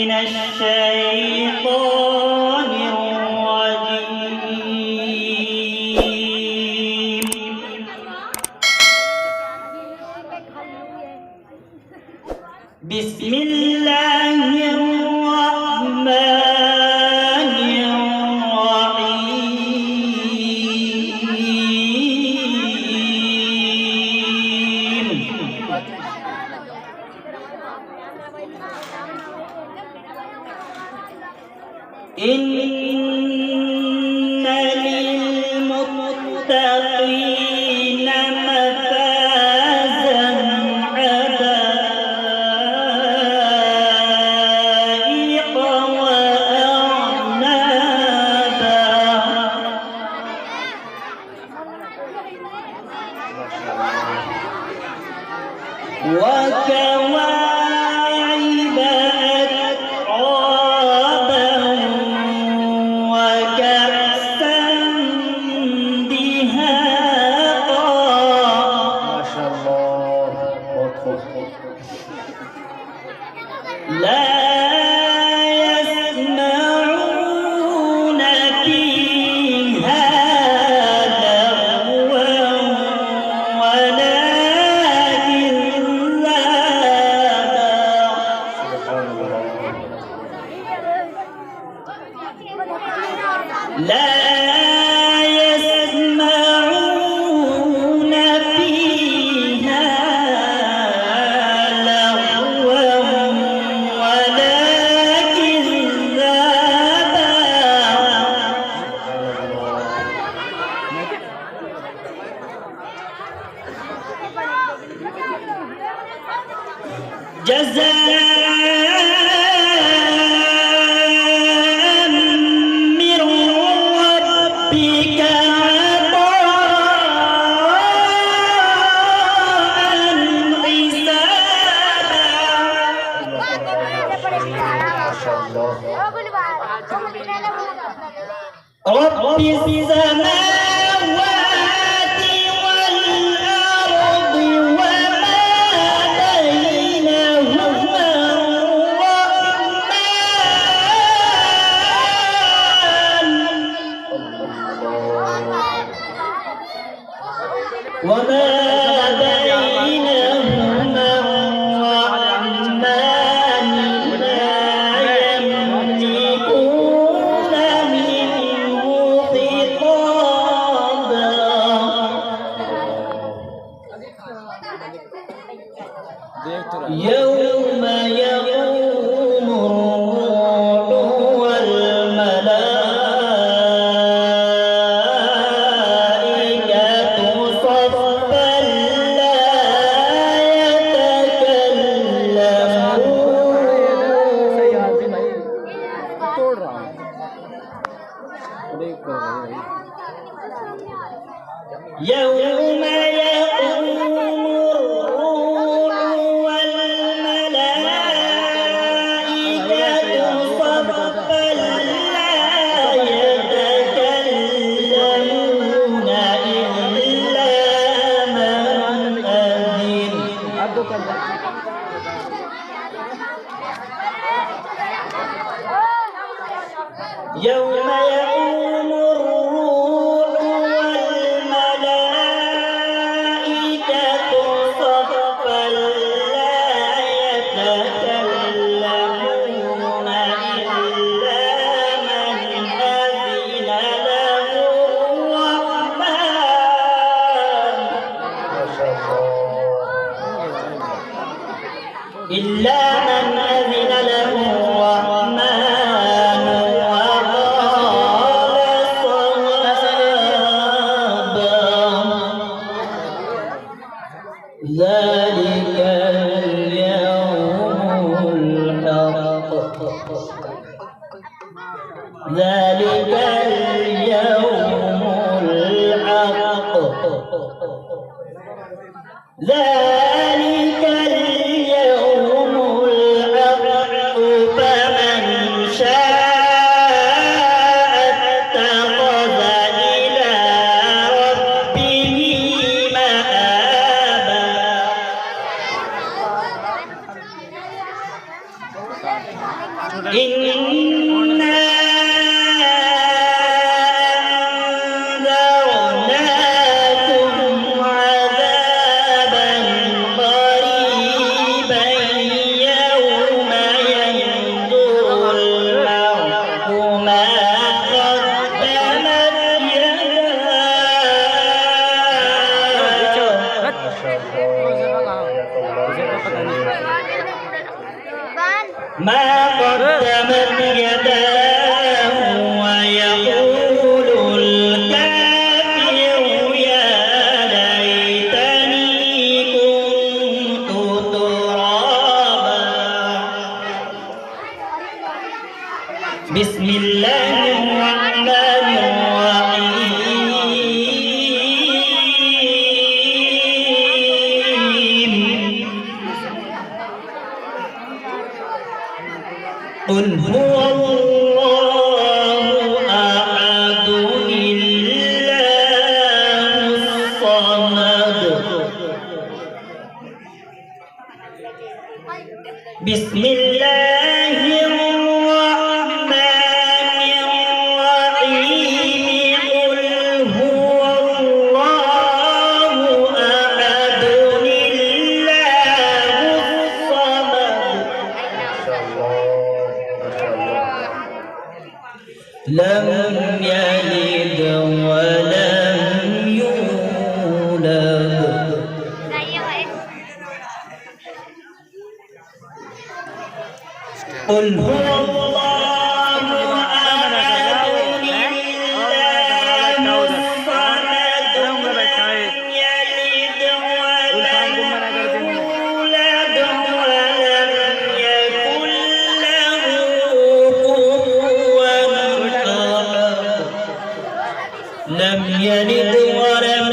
من الشيطان الرجيم. بسم الله الرحمن الرحيم. إن للمتقين مفازا حدائق وأعنابا وكواعب أترابا وكأسا دهاقا. ما شاء الله. لا يسمعون فيها لغوا ولا لا يسمعون فيها لغوا ولا كذابا. جزاء من ربك عطاء حسابا. رب السماوات والأرض وما بينهما الرحمن وما بينهما الرحمن لا يملكون منه خطابا. يوم يقوم الروح والملائكة صفا لا يتكلمون. يوم يقوم الروح والملائكة صفا لا يتكلمون إلا من أذن. يوم يقوم الروح والملائكة صفا لا يتكلمون إلا من أذن له الرحمن. إلا من أذن له الرحمن وقال صوابا. ذلك اليوم الحق. ذلك اليوم الحق. ذلك اليوم الحق. فمن شاء اتخذ إلى ربه مآبا. إنا أنذرناكم عذابا قريبا يوم ينظر المرء ما قدمت يداه ويقول الكافر يا ليتني كنت ترابا. بسم الله الرحمن الرحيم. قل هو الله أحد الله الصمد. بسم الله الرحمن الرحيم. قل هو الله أحد الله الصمد. لم يلد ولم يولد. قل هو الله أحد الله الصمد. لم يلد ولم يولد ولم يكن له كفوا أحد. لم يلد ولم